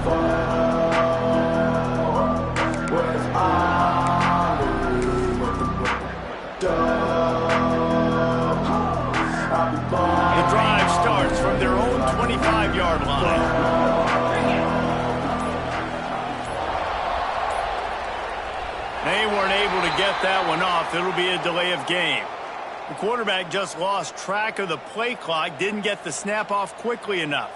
The drive starts from their own 25-yard line. They weren't able to get that one off. It'll be a delay of game. The quarterback just lost track of the play clock, didn't get the snap off quickly enough.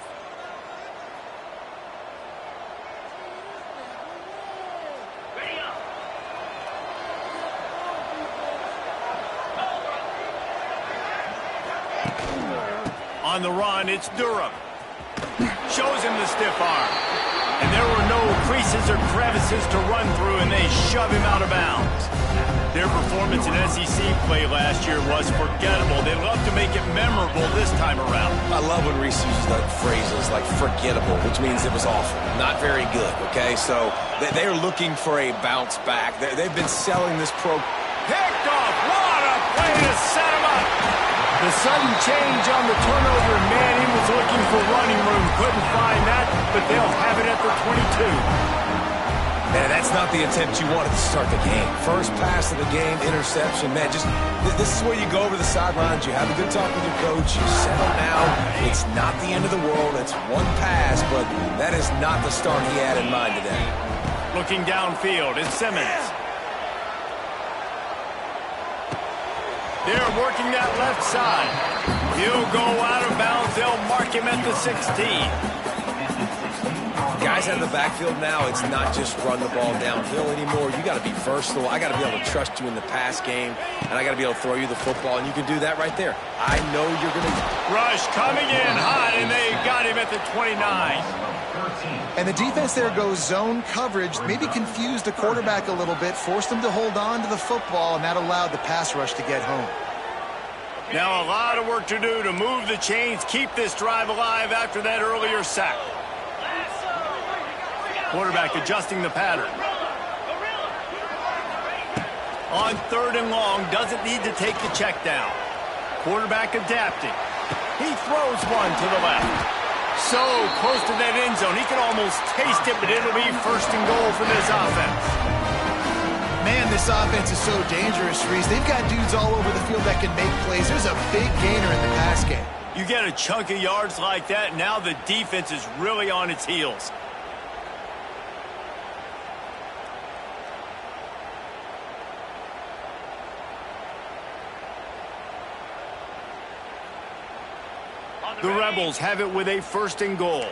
On the run, it's Durham. Shows him the stiff arm. And there were no creases or crevices to run through, and they shove him out of bounds. Their performance in SEC play last year was forgettable. They'd love to make it memorable this time around. I love when Reese uses that phrases like forgettable, which means it was awful, not very good, okay? So they're looking for a bounce back. They've been selling this Picked off. What a play to set him up. The sudden change on the turnover, man, he was looking for running room. Couldn't find that, but they'll have it at the 22. Man, that's not the attempt you wanted to start the game. First pass of the game, interception. Man, this is where you go over the sidelines. You have a good talk with your coach. You settle down. It's not the end of the world. It's one pass, but that is not the start he had in mind today. Looking downfield, it's Simmons. They're working that left side. He'll go out of bounds. They'll mark him at the 16. Guys out of the backfield now, it's not just run the ball downhill anymore. You got to be versatile. I got to be able to trust you in the pass game, and I got to be able to throw you the football, and you can do that right there. I know you're going to... Rush coming in hot, and they got him at the 29. And the defense there goes zone coverage, maybe confused the quarterback a little bit, forced him to hold on to the football, and that allowed the pass rush to get home. Now a lot of work to do to move the chains, keep this drive alive after that earlier sack. Quarterback adjusting the pattern. On 3rd and long, doesn't need to take the check down. Quarterback adapting. He throws one to the left. So close to that end zone. He can almost taste it, but it'll be 1st and goal for this offense. Man, this offense is so dangerous, Reese. They've got dudes all over the field that can make plays. There's a big gainer in the pass game. You get a chunk of yards like that, now the defense is really on its heels. The Rebels have it with a 1st and goal.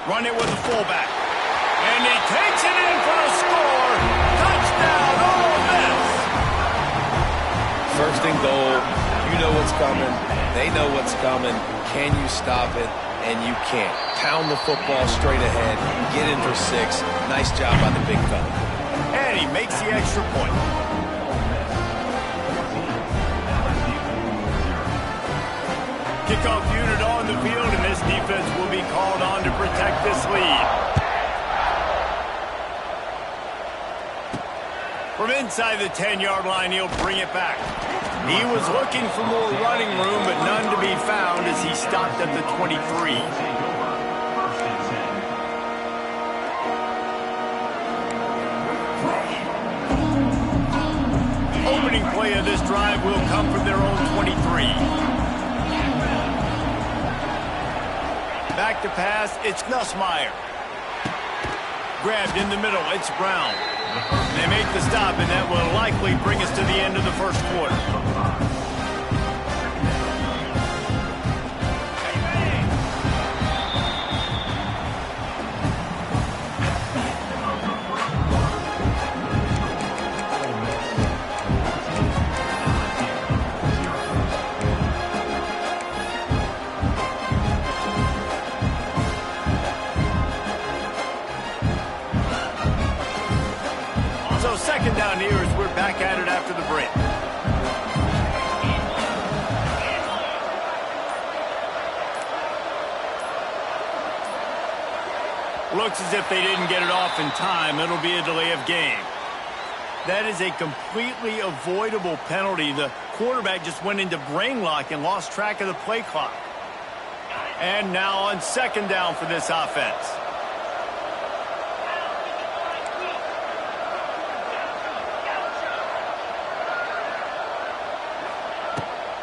Run it with the fullback. And he takes it in for the score. Touchdown, Ole Miss. 1st and goal. You know what's coming. They know what's coming. Can you stop it? And you can't. Pound the football straight ahead. Get in for 6. Nice job by the big fella. And he makes the extra point. Kickoff unit on the field, and this defense will be called on to protect this lead. From inside the 10-yard line, he'll bring it back. He was looking for more running room, but none to be found as he stopped at the 23. Opening play of this drive will come from their own 23. Back to pass, it's Nussmeier. Grabbed in the middle, it's Brown. They make the stop, and that will likely bring us to the end of the 1st quarter. So 2nd down here as we're back at it after the break. Looks as if they didn't get it off in time. It'll be a delay of game. That is a completely avoidable penalty. The quarterback just went into brain lock and lost track of the play clock. And now on second down for this offense.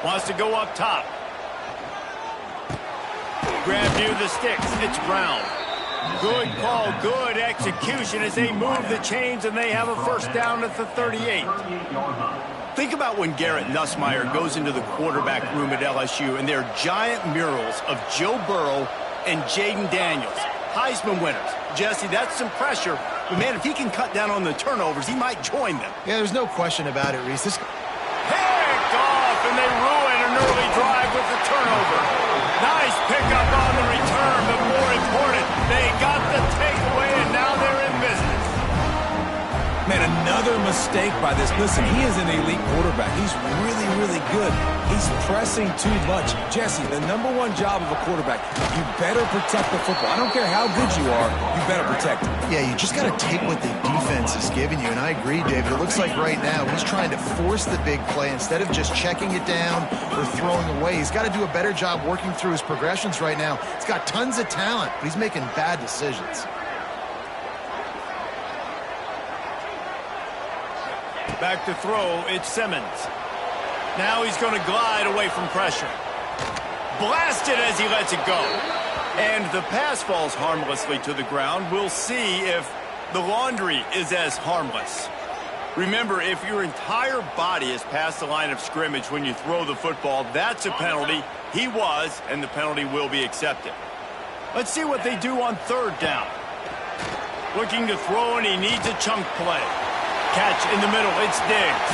Wants to go up top. Grab near the sticks. It's Brown. Good call, good execution as they move the chains and they have a first down at the 38. Think about when Garrett Nussmeier goes into the quarterback room at LSU and there are giant murals of Joe Burrow and Jaden Daniels, Heisman winners. Jesse, that's some pressure, but man, if he can cut down on the turnovers, he might join them. Yeah, there's no question about it, Reese. Picked off, and they ruin an early drive with the turnover. Nice pickup on the return, but more important, they got the takeaway, and now they're in business. Man, another mistake by this. Listen, he is an elite quarterback. He's really, really good. He's pressing too much. Jesse, the #1 job of a quarterback, you better protect the football. I don't care how good you are, you better protect it. Yeah, you just got to take what the defense is giving you, and I agree, David. It looks like right now he's trying to force the big play instead of just checking it down or throwing away. He's got to do a better job working through his progressions right now. He's got tons of talent, but he's making bad decisions. Back to throw, it's Simmons. Now he's going to glide away from pressure. Blasted as he lets it go. And the pass falls harmlessly to the ground. We'll see if the laundry is as harmless. Remember, if your entire body is past the line of scrimmage when you throw the football, that's a penalty. He was, and the penalty will be accepted. Let's see what they do on third down. Looking to throw, and he needs a chunk play. Catch in the middle, it's Diggs.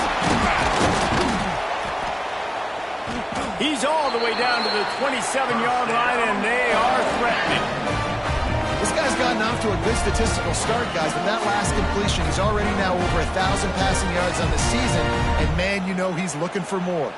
He's all the way down to the 27-yard line, and they are threatening. This guy's gotten off to a good statistical start, guys, but that last completion, he's already now over 1,000 passing yards on the season, and man, you know he's looking for more.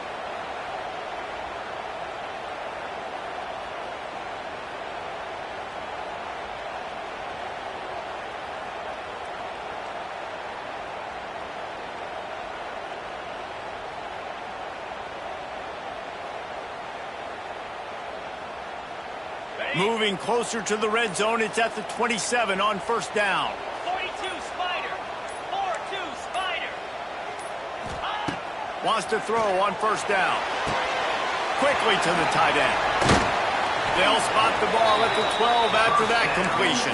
Moving closer to the red zone, it's at the 27 on first down. 42 Spider. 4-2 Spider. Wants to throw on first down. Quickly to the tight end. They'll spot the ball at the 12 after that completion.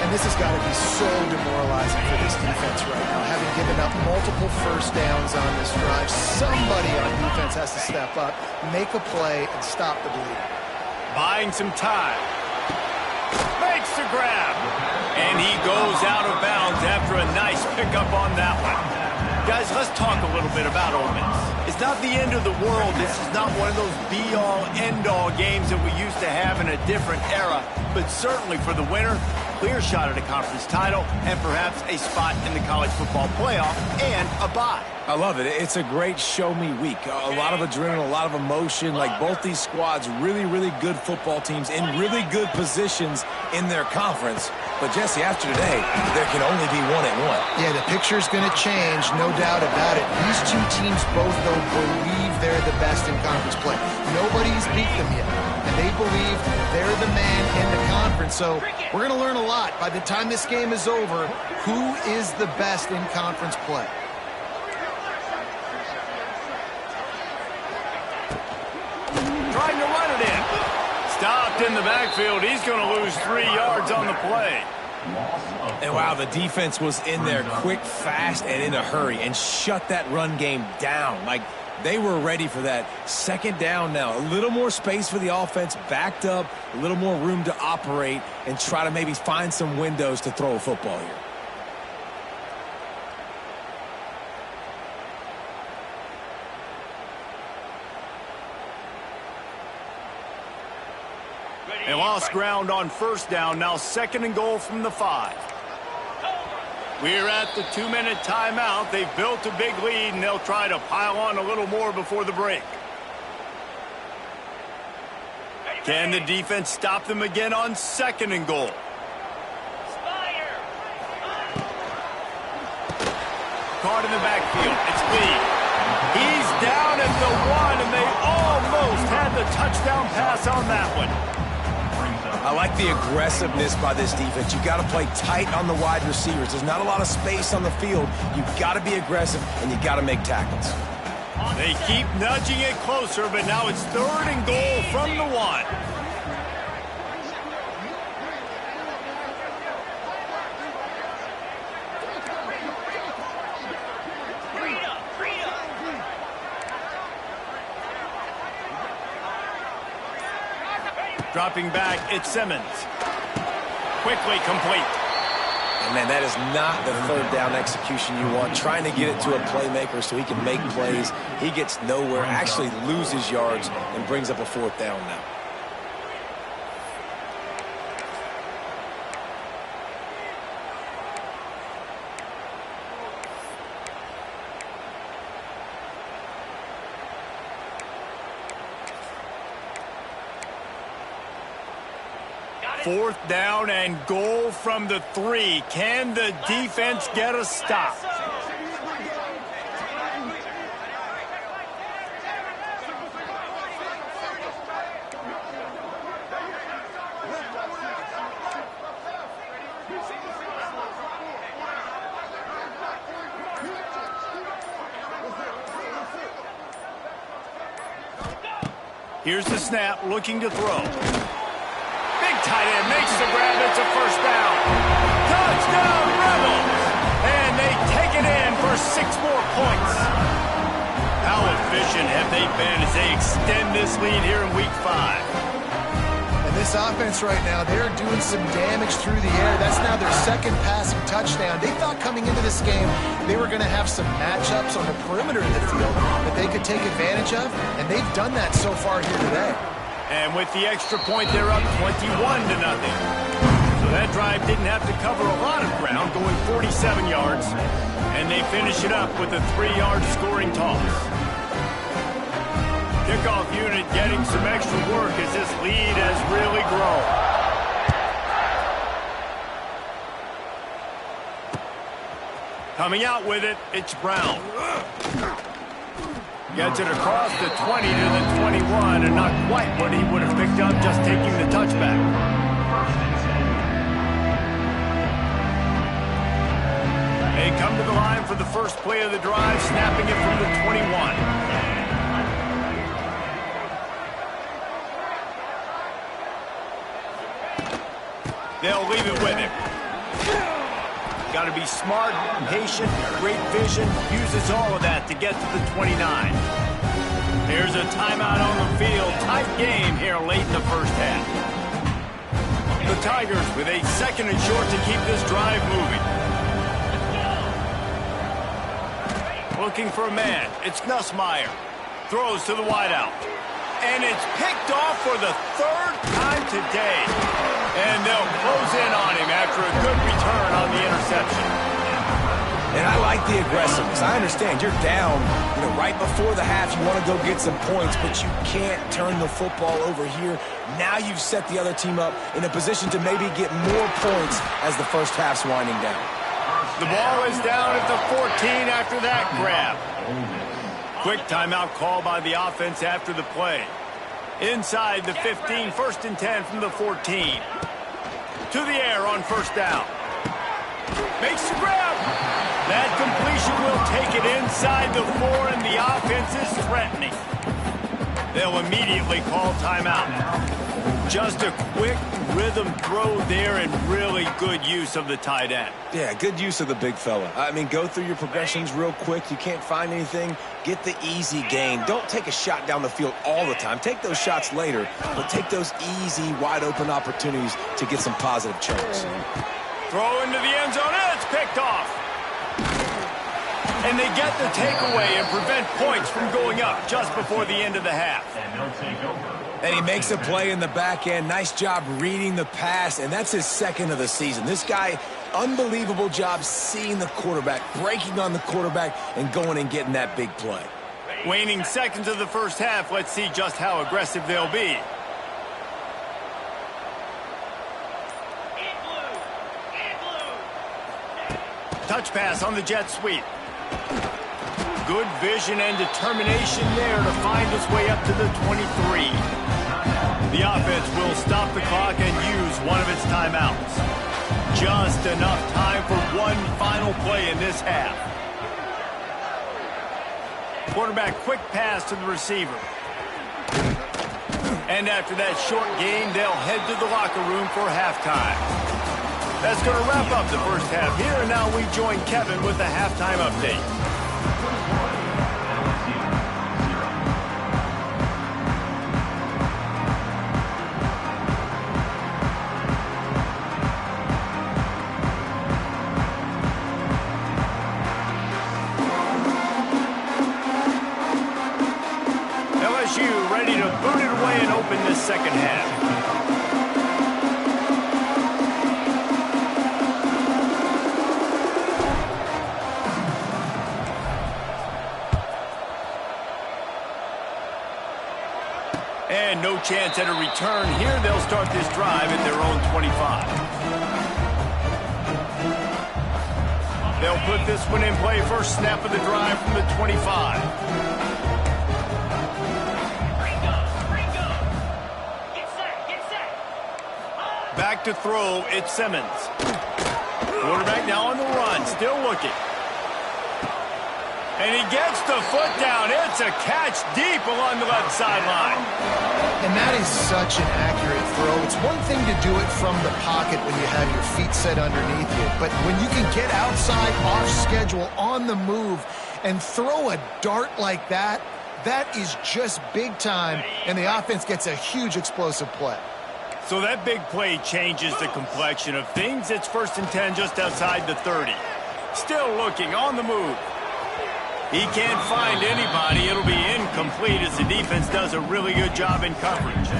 And this has got to be so demoralizing for this defense right now, having given up multiple first downs on this drive. Somebody on defense has to step up, make a play, and stop the bleeding. Buying some time. Makes the grab. And he goes out of bounds after a nice pickup on that one. Guys, let's talk a little bit about Ole Miss. It's not the end of the world. This is not one of those be-all, end-all games that we used to have in a different era. But certainly for the winner, clear shot at a conference title and perhaps a spot in the college football playoff and a bye. I love it. It's a great show-me week. A lot of adrenaline, a lot of emotion. Like both these squads, really, really good football teams in really good positions in their conference. But, Jesse, after today, there can only be one at one. Yeah, the picture's going to change, no doubt about it. These two teams both, though, believe they're the best in conference play. Nobody's beat them yet, and they believe they're the man in the conference. So we're going to learn a lot. By the time this game is over, who is the best in conference play? Trying to run it in. Stopped in the backfield. He's going to lose 3 yards on the play. And wow, the defense was in there quick, fast, and in a hurry and shut that run game down. Like they were ready for that. Second down now. A little more space for the offense, backed up, a little more room to operate and try to maybe find some windows to throw a football here. They lost ground on first down. Now second and goal from the 5. We're at the 2-minute timeout. They've built a big lead, and they'll try to pile on a little more before the break. Can the defense stop them again on second and goal? Caught in the backfield. It's Lee. He's down at the one, and they almost had the touchdown pass on that one. I like the aggressiveness by this defense. You've got to play tight on the wide receivers. There's not a lot of space on the field. You've got to be aggressive, and you've got to make tackles. They keep nudging it closer, but now it's 3rd and goal from the 1. Dropping back, it's Simmons. Quickly complete. And man, that is not the 3rd down execution you want. Trying to get it to a playmaker so he can make plays. He gets nowhere, actually loses yards, and brings up a 4th down now. Fourth down and goal from the 3. Can the defense get a stop? Here's the snap, looking to throw. Tight end makes the grab. It's a 1st down. Touchdown, Rebels! And they take it in for 6 more points. How efficient have they been as they extend this lead here in Week 5? And this offense right now, they're doing some damage through the air. That's now their 2nd passing touchdown. They thought coming into this game they were going to have some matchups on the perimeter of the field that they could take advantage of, and they've done that so far here today. And with the extra point, they're up 21-0. So that drive didn't have to cover a lot of ground, going 47 yards. And they finish it up with a 3-yard scoring toss. Kickoff unit getting some extra work as this lead has really grown. Coming out with it, it's Brown. Gets it across the 20 to the 21, and not quite what he would have picked up just taking the touchback. They come to the line for the first play of the drive, snapping it from the 21. They'll leave it with him. Got to be smart, patient, great vision, uses all of that to get to the 29. Here's a timeout on the field. Tight game here late in the 1st half. The Tigers with a 2nd and short to keep this drive moving. Looking for a man. It's Nussmeier. Throws to the wideout. And it's picked off for the 3rd time today. And they'll close in on him after a good return on the interception. And I like the aggressiveness. I understand you're down, right before the half. You want to go get some points, but you can't turn the football over here. Now you've set the other team up in a position to maybe get more points as the 1st half's winding down. The ball is down at the 14 after that grab. Quick timeout call by the offense after the play. Inside the 15, 1st and 10 from the 14. To the air on 1st down. Makes the grab. That completion will take it inside the 4, and the offense is threatening. They'll immediately call timeout. Just a quick rhythm throw there and really good use of the tight end. Yeah, good use of the big fella. I mean, go through your progressions real quick. You can't find anything. Get the easy gain. Don't take a shot down the field all the time. Take those shots later, but take those easy, wide-open opportunities to get some positive chunks. Throw into the end zone, and it's picked off. And they get the takeaway and prevent points from going up just before the end of the half. And he makes a play in the back end. Nice job reading the pass, and that's his 2nd of the season. This guy, unbelievable job seeing the quarterback, breaking on the quarterback, and going and getting that big play. Waning seconds of the 1st half. Let's see just how aggressive they'll be. Touch pass on the jet sweep. good vision and determination there to find his way up to the 23. The offense will stop the clock and use one of its timeouts. Just enough time for one final play in this half. Quarterback quick pass to the receiver. And after that short game, they'll head to the locker room for halftime. That's going to wrap up the first half here, and now we join Kevin with the halftime update. LSU ready to boot it away and open this second half. And no chance at a return here. They'll start this drive at their own 25. They'll put this one in play. First snap of the drive from the 25. Back to throw, it's Simmons. Quarterback now on the run, still looking. And he gets the foot down. It's a catch deep along the left sideline. And that is such an accurate throw. It's one thing to do it from the pocket when you have your feet set underneath you. But when you can get outside, off schedule, on the move, and throw a dart like that, that is just big time. And the offense gets a huge explosive play. So that big play changes the complexion of things. It's 1st and 10 just outside the 30. Still looking on the move. He can't find anybody. It'll be incomplete as the defense does a really good job in coverage.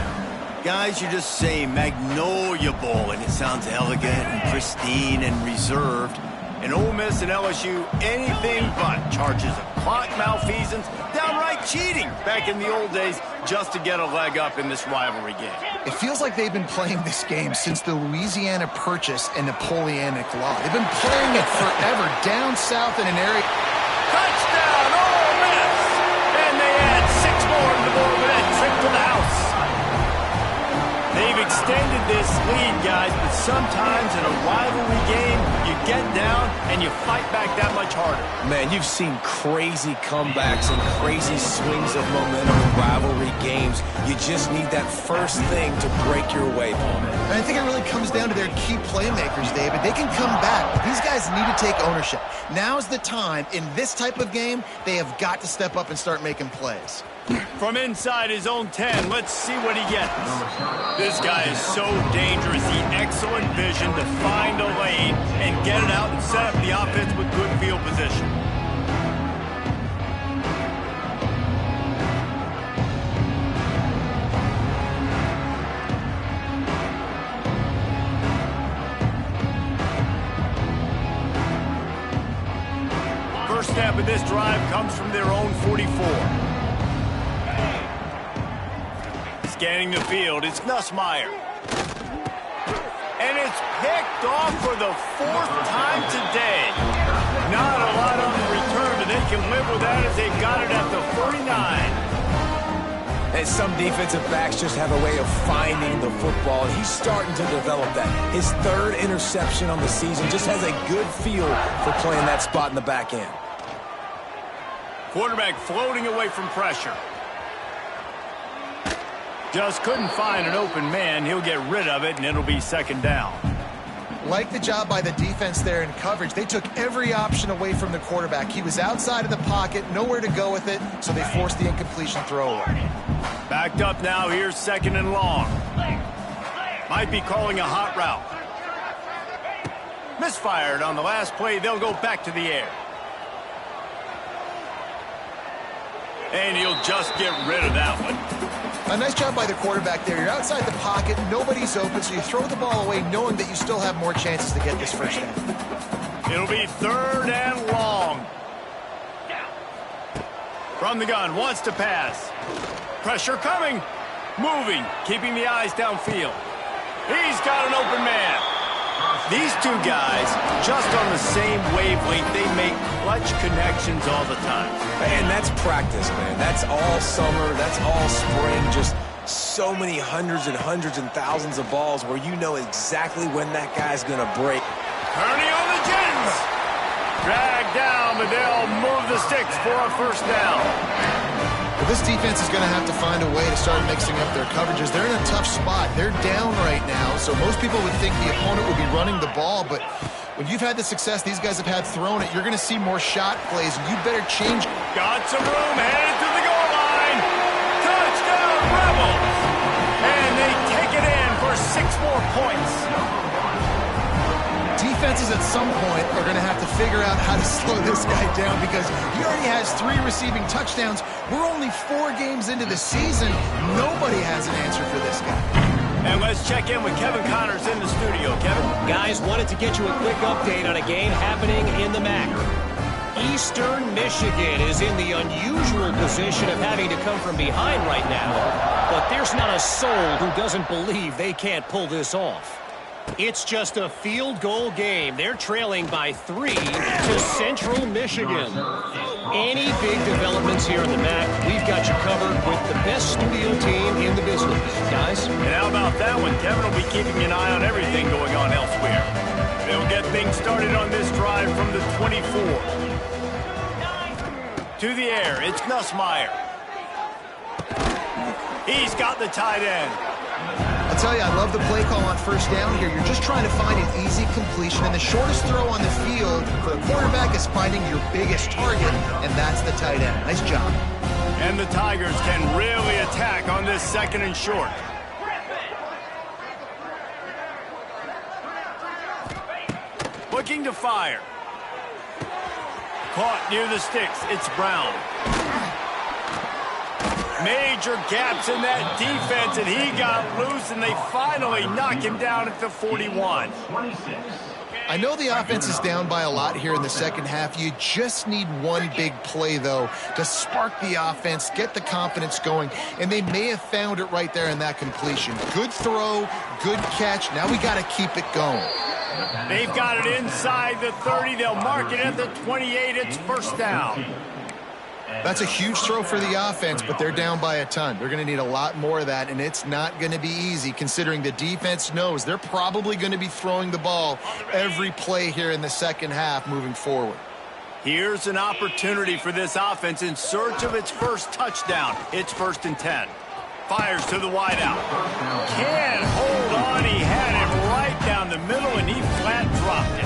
Guys, you're just saying Magnolia Bowl, and it sounds elegant and pristine and reserved. And Ole Miss and LSU, anything but charges of clock malfeasance, downright cheating back in the old days just to get a leg up in this rivalry game. It feels like they've been playing this game since the Louisiana Purchase and Napoleonic Law. They've been playing it forever down south in an area. Touchdown, Ole Miss! And they add 6 more to the board with that trip to the house. They've extended this lead, guys, but sometimes in a rivalry game, you get down and you fight back that much harder. Man, you've seen crazy comebacks and crazy swings of momentum in rivalry games. You just need that first thing to break your way, Paul. And I think it really comes down to their key playmakers, David. They can come back, but these guys need to take ownership. Now's the time. In this type of game, they have got to step up and start making plays. From inside his own 10, let's see what he gets. This guy is so dangerous. The excellent vision to find a lane and get it out and set up the offense with good field position. First snap of this drive comes from their own 44. Scanning the field, it's Nussmeier. And it's picked off for the 4th time today. Not a lot on the return, but they can live with that as they've got it at the 49. And some defensive backs just have a way of finding the football. He's starting to develop that. His 3rd interception on the season, just has a good feel for playing that spot in the back end. Quarterback floating away from pressure. Just couldn't find an open man. He'll get rid of it, and it'll be 2nd down. Like the job by the defense there in coverage. They took every option away from the quarterback. He was outside of the pocket, nowhere to go with it, so they forced the incompletion throwaway. Backed up now. Here's 2nd and long. Might be calling a hot route. Misfired on the last play. They'll go back to the air. And he'll just get rid of that one. A nice job by the quarterback there. You're outside the pocket, nobody's open, so you throw the ball away knowing that you still have more chances to get this first down. It'll be 3rd and long. From the gun, wants to pass. Pressure coming. Moving, keeping the eyes downfield. He's got an open man. These two guys, just on the same wavelength, they make clutch connections all the time. And that's practice, man. That's all summer. That's all spring. Just so many hundreds and thousands of balls where you know exactly when that guy's going to break. Kearney on the Jens. Dragged down, but they'll move the sticks for a first down. Well, this defense is going to have to find a way to start mixing up their coverages. They're in a tough spot. They're down right now, so most people would think the opponent would be running the ball, but when you've had the success these guys have had throwing it, you're going to see more shot plays, and you better change. Got some room, headed to the goal line. Touchdown, Rebels! And they take it in for 6 more points. Defenses at some point are going to have to figure out how to slow this guy down because he already has 3 receiving touchdowns. We're only 4 games into the season. Nobody has an answer for this guy. And let's check in with Kevin Connors in the studio. Kevin? Guys, wanted to get you a quick update on a game happening in the MAC. Eastern Michigan is in the unusual position of having to come from behind right now, but there's not a soul who doesn't believe they can't pull this off. It's just a field goal game. They're trailing by 3 to Central Michigan. Any big developments here in the MAC, we've got you covered with the best studio team in the business. Guys? And how about that one? Kevin will be keeping an eye on everything going on elsewhere. They'll get things started on this drive from the 24. To the air, it's Nussmeier. He's got the tight end. I'll tell you, I love the play call on first down here. You're just trying to find an easy completion, and the shortest throw on the field for a quarterback is finding your biggest target, and that's the tight end. Nice job. And the Tigers can really attack on this 2nd and short. Looking to fire. Caught near the sticks. It's Brown. Major gaps in that defense, and he got loose, and they finally knock him down at the 41. I know the offense is down by a lot here in the second half. You just need one big play, though, to spark the offense, get the confidence going, and they may have found it right there in that completion. Good throw, good catch. Now we got to keep it going. They've got it inside the 30. They'll mark it at the 28. It's first down. That's a huge throw for the offense, but they're down by a ton. They're going to need a lot more of that, and it's not going to be easy considering the defense knows they're probably going to be throwing the ball every play here in the second half moving forward. Here's an opportunity for this offense in search of its first touchdown. It's 1st and 10. Fires to the wideout. Can't hold on. He had him right down the middle, and he flat dropped it.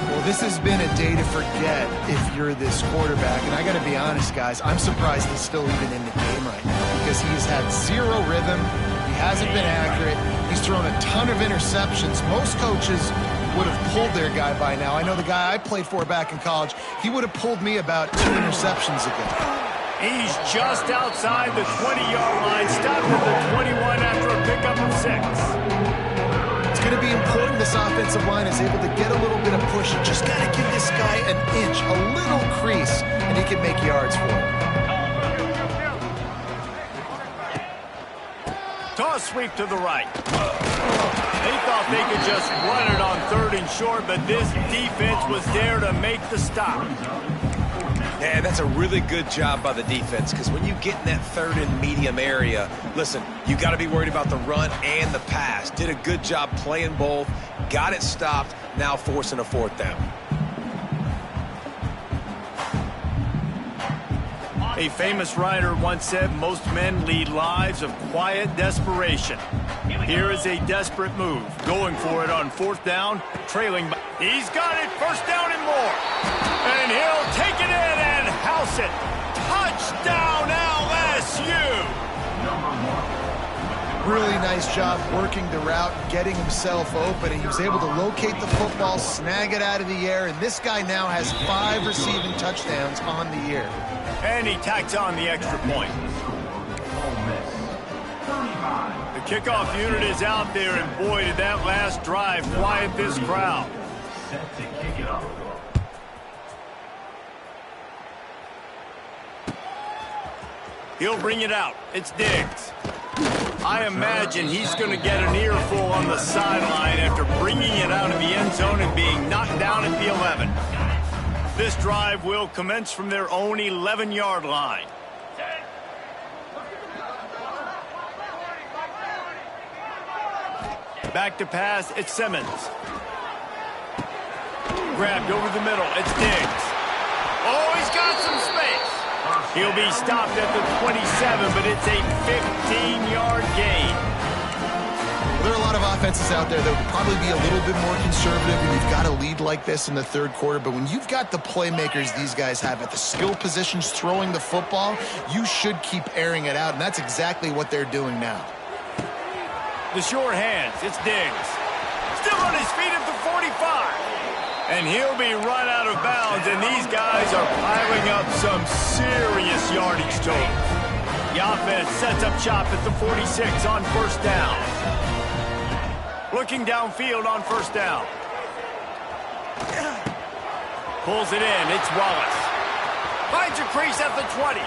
Well, this has been a day to forget if you're this quarterback. And I got to be honest, guys, I'm surprised he's still even in the game right now because he's had 0 rhythm. He hasn't been accurate. He's thrown a ton of interceptions. Most coaches would have pulled their guy by now. I know the guy I played for back in college, he would have pulled me about 2 interceptions ago. He's just outside the 20-yard line, stopped at the 21 after a pickup of 6. It's going to be important this offensive line is able to get a little bit of push. You just got to give this guy an inch, a little crease, and he can make yards for it. Toss sweep to the right. They thought they could just run it on 3rd and short, but this defense was there to make the stop. Yeah, that's a really good job by the defense because when you get in that 3rd and medium area, listen, you got to be worried about the run and the pass. Did a good job playing both, got it stopped, now forcing a 4th down. A famous writer once said, most men lead lives of quiet desperation. Here is a desperate move, going for it on 4th down, trailing by. He's got it, 1st down and more. And he'll take it in and house it. Touchdown, LSU! Really nice job working the route, getting himself open, and he was able to locate the football, snag it out of the air, and this guy now has 5 receiving touchdowns on the year. And he tacks on the extra point. The kickoff unit is out there, and boy, did that last drive quiet this crowd. He'll bring it out. It's Diggs. I imagine he's going to get an earful on the sideline after bringing it out of the end zone and being knocked down at the 11. This drive will commence from their own 11-yard line. Back to pass, it's Simmons. Grabbed over the middle, it's Diggs. Oh, he's got some space. He'll be stopped at the 27, but it's a 15-yard gain. Well, there are a lot of offenses out there that would probably be a little bit more conservative when you've got a lead like this in the third quarter, but when you've got the playmakers these guys have at the skill positions throwing the football, you should keep airing it out, and that's exactly what they're doing now. The short hands, it's Diggs. Still on his feet at the 45. And he'll be run out of bounds, and these guys are piling up some serious yardage totals. The offense sets up shop at the 46 on first down. Looking downfield on first down. Pulls it in, it's Wallace. Finds a crease at the 20.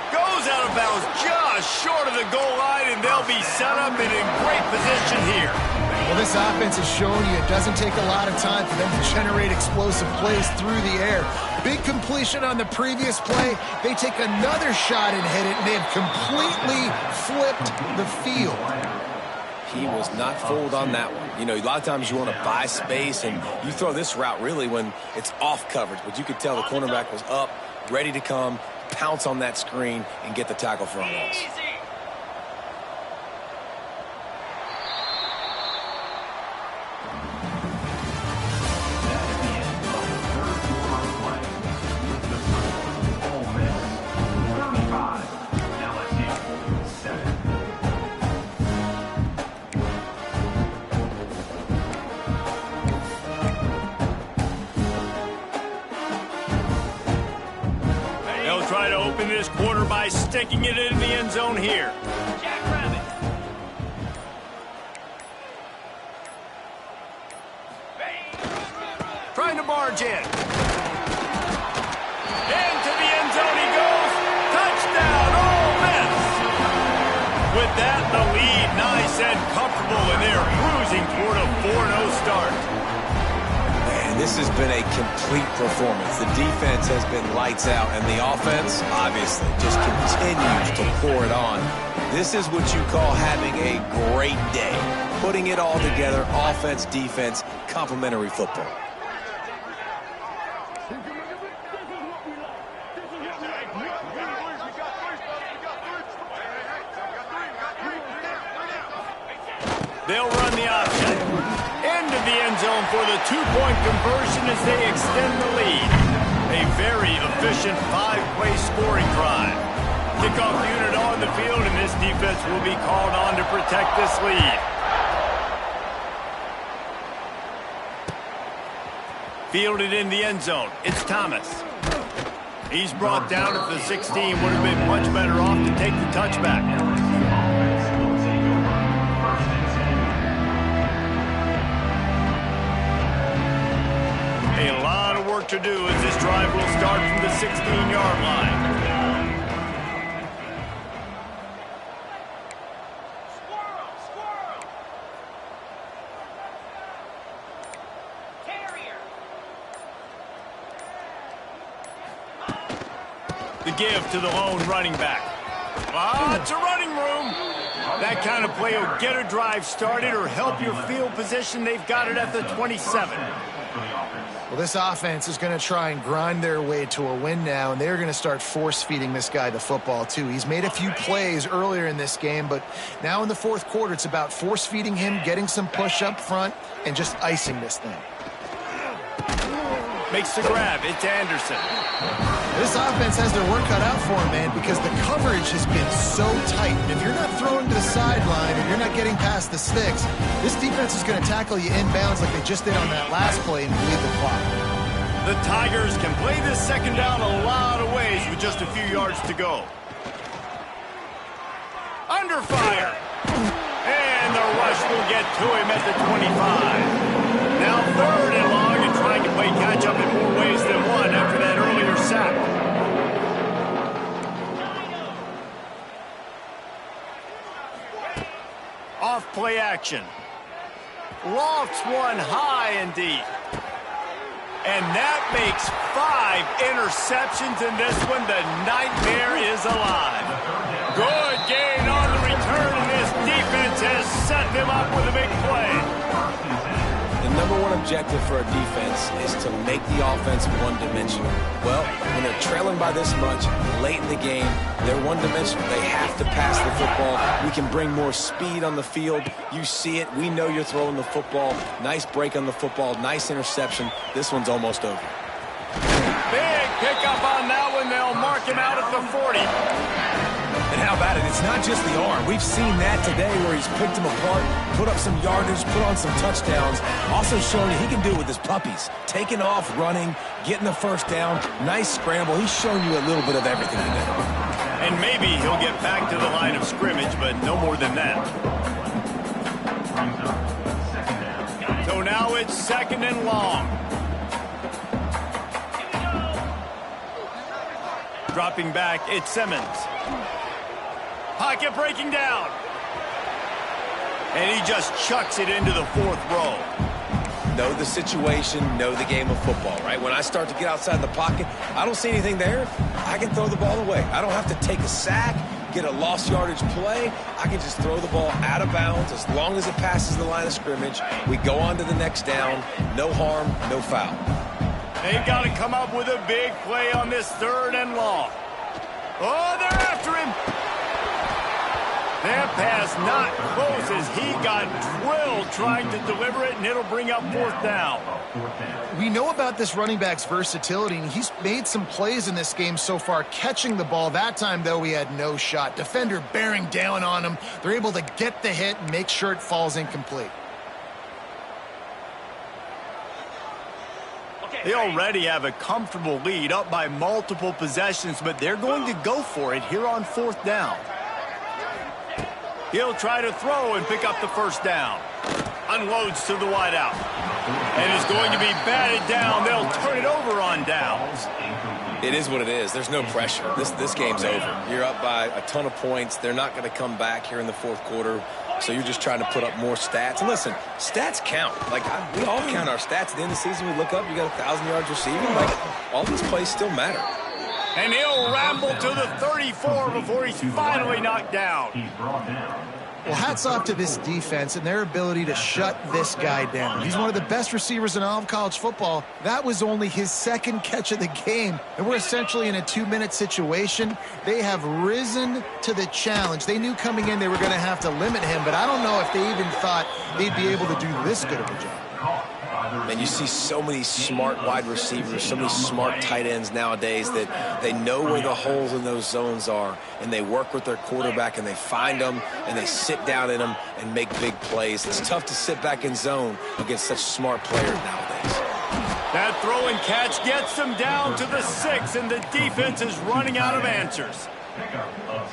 Goes out of bounds just short of the goal line, and they'll be set up and in great position here. Well, this offense has shown you it doesn't take a lot of time for them to generate explosive plays through the air. Big completion on the previous play. They take another shot and hit it, and they have completely flipped the field. He was not fooled on that one. You know, a lot of times you want to buy space, and you throw this route really when it's off coverage. But you could tell the cornerback was up, ready to come, pounce on that screen, and get the tackle for a loss. Try to open this quarter by sticking it in the end zone here. Jackrabbit. Trying to barge in. Into the end zone he goes. Touchdown, Ole Miss. With that, the lead nice and comfortable, and they're cruising toward a 4-0 start. This has been a complete performance. The defense has been lights out, and the offense, obviously, just continues to pour it on. This is what you call having a great day. Putting it all together, offense, defense, complementary football. They'll run the option. Into the end zone for the two-point conversion as they extend the lead. A very efficient five-play scoring drive. Kickoff unit on the field, and this defense will be called on to protect this lead. Fielded in the end zone. It's Thomas. He's brought down at the 16. Would have been much better off to take the touchback. A lot of work to do as this drive will start from the 16-yard line. Squirrel. Terrier. The give to the lone running back. Lots of running room. That kind of play will get a drive started or help your field position. They've got it at the 27. Well, this offense is going to try and grind their way to a win now, and they're going to start force-feeding this guy the football, too. He's made a few plays earlier in this game, but now in the fourth quarter, it's about force-feeding him, getting some push up front, and just icing this thing. Makes the grab. It's Anderson. This offense has their work cut out for him, man, because the coverage has been so tight. And if you're not throwing to the sideline or you're not getting past the sticks, this defense is going to tackle you inbounds like they just did on that last play and bleed the clock. The Tigers can play this second down a lot of ways with just a few yards to go. Under fire. And the rush will get to him at the 25. Now third and long, and trying to play catch-up in more ways than one after that earlier sack. off play action. Lofts one high and deep. And that makes 5 interceptions in this one. The nightmare is alive. Good gain on the return, and this defense has set them up with a big play. The number one objective for a defense is to make the offense one-dimensional. Well, when they're trailing by this much, late in the game, they're one-dimensional. They have to pass the football. We can bring more speed on the field. You see it. We know you're throwing the football. Nice break on the football. Nice interception. This one's almost over. Big pickup on that one. They'll mark him out at the 40. And how about it? It's not just the arm. We've seen that today where he's picked them apart, put up some yardage, put on some touchdowns. Also showing you he can do it with his puppies. Taking off, running, getting the first down. Nice scramble. He's shown you a little bit of everything today. And maybe he'll get back to the line of scrimmage, but no more than that. So now it's 2nd and long. Dropping back, it's Simmons. Pocket breaking down. And he just chucks it into the 4th row. Know the situation, know the game of football, right? When I start to get outside the pocket, I don't see anything there. I can throw the ball away. I don't have to take a sack, get a lost yardage play. I can just throw the ball out of bounds as long as it passes the line of scrimmage. We go on to the next down. No harm, no foul. They've got to come up with a big play on this 3rd and long. Oh, they're after him. That pass not close as he got drilled trying to deliver it, and it'll bring up 4th down. We know about this running back's versatility, and he's made some plays in this game so far catching the ball. That time, though, he had no shot. Defender bearing down on him. They're able to get the hit and make sure it falls incomplete. They already have a comfortable lead, up by multiple possessions, but they're going to go for it here on 4th down. He'll try to throw and pick up the first down. Unloads to the wideout. And is going to be batted down. They'll turn it over on downs. It is what it is. There's no pressure. This game's over. You're up by a ton of points. They're not going to come back here in the 4th quarter. So you're just trying to put up more stats. And listen, stats count. Like, we all count our stats. At the end of the season, we look up, you got 1,000 yards receiving. Like, all these plays still matter. And he'll ramble to the 34 before he's finally knocked down. Well, hats off to this defense and their ability to shut this guy down. He's one of the best receivers in all of college football. That was only his 2nd catch of the game, and we're essentially in a 2-minute situation. They have risen to the challenge. They knew coming in they were going to have to limit him, but I don't know if they even thought they'd be able to do this good of a job. And you see so many smart wide receivers, so many smart tight ends nowadays that they know where the holes in those zones are, and they work with their quarterback, and they find them, and they sit down in them and make big plays. It's tough to sit back in zone against such smart players nowadays. That throw and catch gets them down to the 6, and the defense is running out of answers.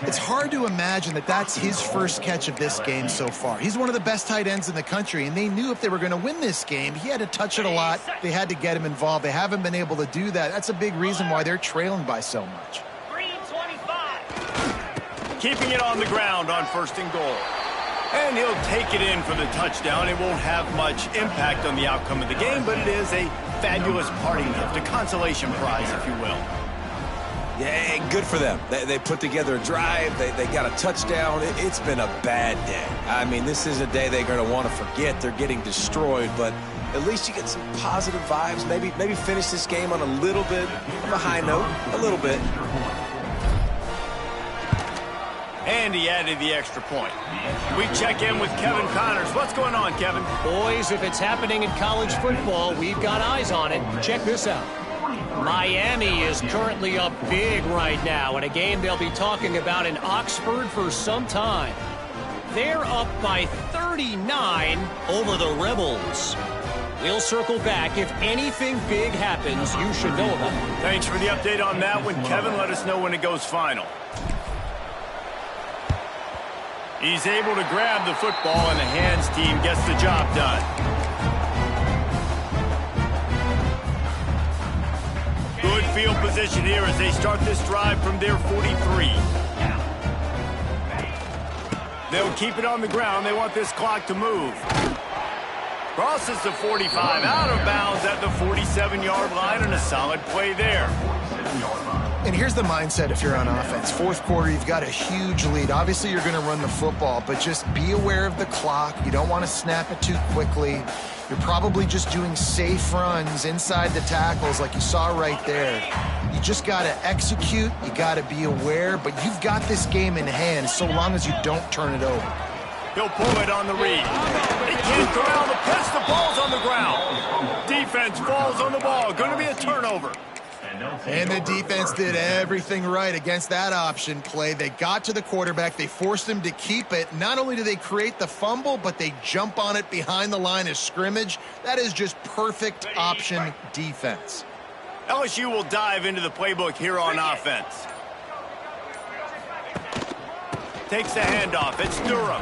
It's hard to imagine that that's his first catch of this game so far. He's one of the best tight ends in the country, and they knew if they were going to win this game, he had to touch it a lot. They had to get him involved. They haven't been able to do that. That's a big reason why they're trailing by so much. Green 25. Keeping it on the ground on 1st and goal. And he'll take it in for the touchdown. It won't have much impact on the outcome of the game, but it is a fabulous parting gift, a consolation prize, if you will. Yeah, good for them. They put together a drive. They got a touchdown. It's been a bad day. I mean, this is a day they're going to want to forget. They're getting destroyed, but at least you get some positive vibes. Maybe finish this game on a little bit of a high note, a little bit. And he added the extra point. We check in with Kevin Connors. What's going on, Kevin? Boys, if it's happening in college football, we've got eyes on it. Check this out. Miami is currently up big right now in a game they'll be talking about in Oxford for some time. They're up by 39 over the Rebels. We'll circle back. If anything big happens, you should know about it. Thanks for the update on that one, Kevin. Let us know when it goes final. He's able to grab the football, and the hands team gets the job done. Good field position here as they start this drive from their 43. They'll keep it on the ground. They want this clock to move. Crosses the 45, out of bounds at the 47-yard line, and a solid play there. And here's the mindset if you're on offense. Fourth quarter, you've got a huge lead. Obviously, you're going to run the football, but just be aware of the clock. You don't want to snap it too quickly. You're probably just doing safe runs inside the tackles like you saw right there. You just got to execute. You got to be aware, but you've got this game in hand so long as you don't turn it over. He'll pull it on the read. He can't corral the pitch. The ball's on the ground. Defense falls on the ball. Going to be a turnover. And the defense did everything right against that option play. They got to the quarterback. They forced him to keep it. Not only do they create the fumble, but they jump on it behind the line of scrimmage. That is just perfect option defense. LSU will dive into the playbook here on offense. Takes the handoff. It's Durham.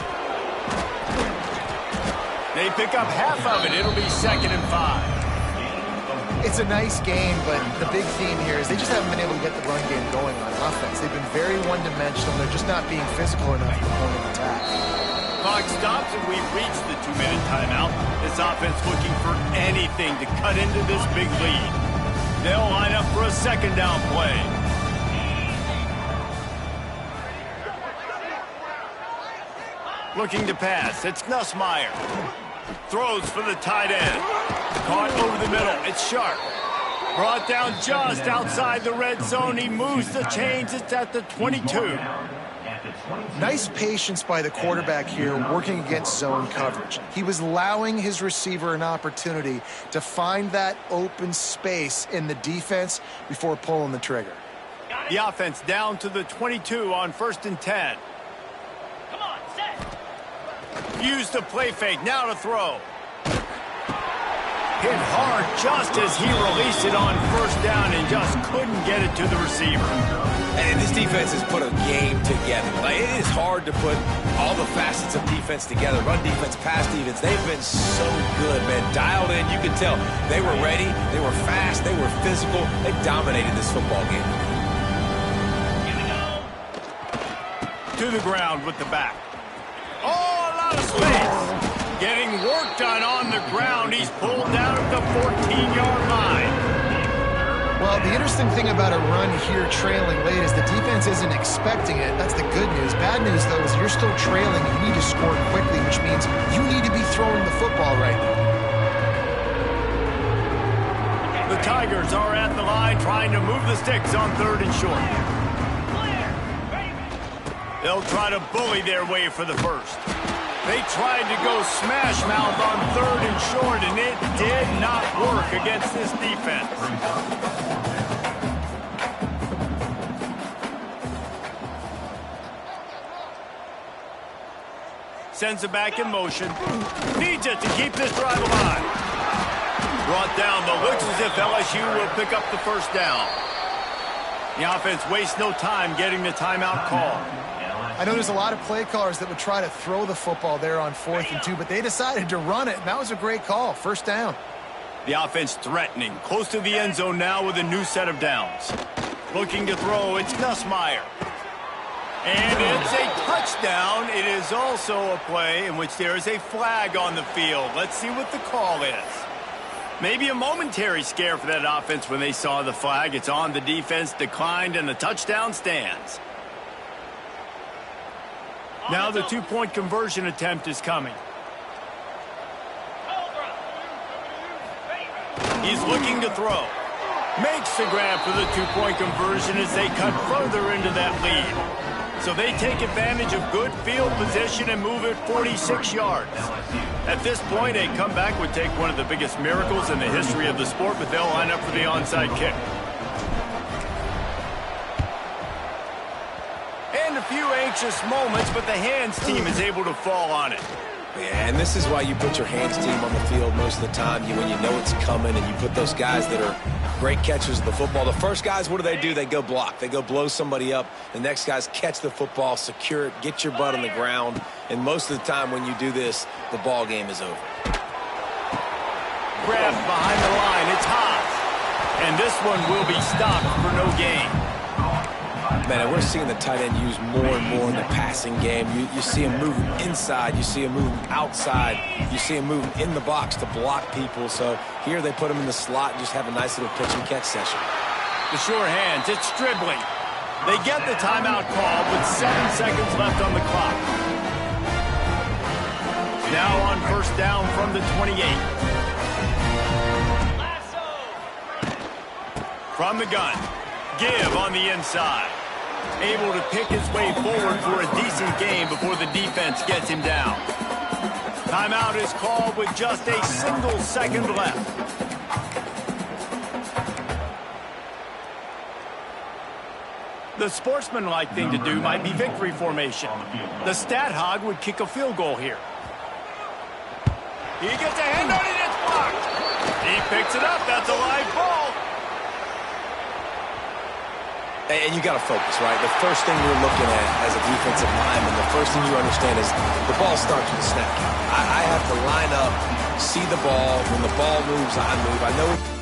They pick up half of it. It'll be 2nd and 5. It's a nice game, but the big theme here is they just haven't been able to get the run game going on offense. They've been very one-dimensional. They're just not being physical enough to perform an attack. Clock stops, and we've reached the 2-minute timeout. This offense looking for anything to cut into this big lead. They'll line up for a 2nd down play. Looking to pass. It's Nussmeier. Throws for the tight end. Caught over the middle. It's Sharp. Brought down just outside the red zone. He moves the chains. It's at the 22. Nice patience by the quarterback here working against zone coverage. He was allowing his receiver an opportunity to find that open space in the defense before pulling the trigger. The offense down to the 22 on 1st and 10. Come on, set. Use the play fake. Now to throw. Hit hard just as he released it on 1st down and just couldn't get it to the receiver. And this defense has put a game together. Like, it is hard to put all the facets of defense together. Run defense, pass defense. They've been so good, man. Dialed in. You could tell they were ready. They were fast. They were physical. They dominated this football game. To the ground with the back. Oh, a lot of space. Getting work done on the ground. He's pulled down at the 14-yard line. Well, the interesting thing about a run here trailing late is the defense isn't expecting it. That's the good news. Bad news, though, is you're still trailing. You need to score quickly, which means you need to be throwing the football right now. The Tigers are at the line trying to move the sticks on 3rd and short. They'll try to bully their way for the 1st. They tried to go smash mouth on 3rd and short, and it did not work against this defense. Sends it back in motion. Needs it to keep this drive alive. Brought down, but looks as if LSU will pick up the 1st down. The offense wastes no time getting the timeout call. I know there's a lot of play callers that would try to throw the football there on 4th and 2, but they decided to run it, and that was a great call. 1st down. The offense threatening. Close to the end zone now with a new set of downs. Looking to throw, it's Nussmeier. And it's a touchdown. It is also a play in which there is a flag on the field. Let's see what the call is. Maybe a momentary scare for that offense when they saw the flag. It's on the defense, declined, and the touchdown stands. Now the 2-point conversion attempt is coming. He's looking to throw. Makes the grab for the 2-point conversion as they cut further into that lead. So they take advantage of good field position and move it 46 yards. At this point, a comeback would take one of the biggest miracles in the history of the sport, but they'll line up for the onside kick. And a few anxious moments, but the hands team is able to fall on it. Yeah, and this is why you put your hands team on the field most of the time. When you know it's coming, and you put those guys that are great catchers of the football. The first guys, what do? They go block. They go blow somebody up. The next guys catch the football, secure it, get your butt on the ground. And most of the time when you do this, the ball game is over. Grabbed behind the line. It's Haas. And this one will be stopped for no gain. Man, and we're seeing the tight end used more and more in the passing game. You see him moving inside. You see him moving outside. You see him moving in the box to block people. So here they put him in the slot and just have a nice little pitch and catch session. The sure hands, it's dribbling. They get the timeout call with 7 seconds left on the clock. Now on first down from the 28. From the gun. Give on the inside. Able to pick his way forward for a decent game before the defense gets him down. Timeout is called with just a single second left. The sportsmanlike thing to do might be victory formation. The stat hog would kick a field goal here. He gets a hand on it, it's blocked. He picks it up, that's a live ball. And you got to focus, right? The first thing you're looking at as a defensive lineman, the first thing you understand is the ball starts with a snap count. I have to line up, see the ball. When the ball moves, I move. I know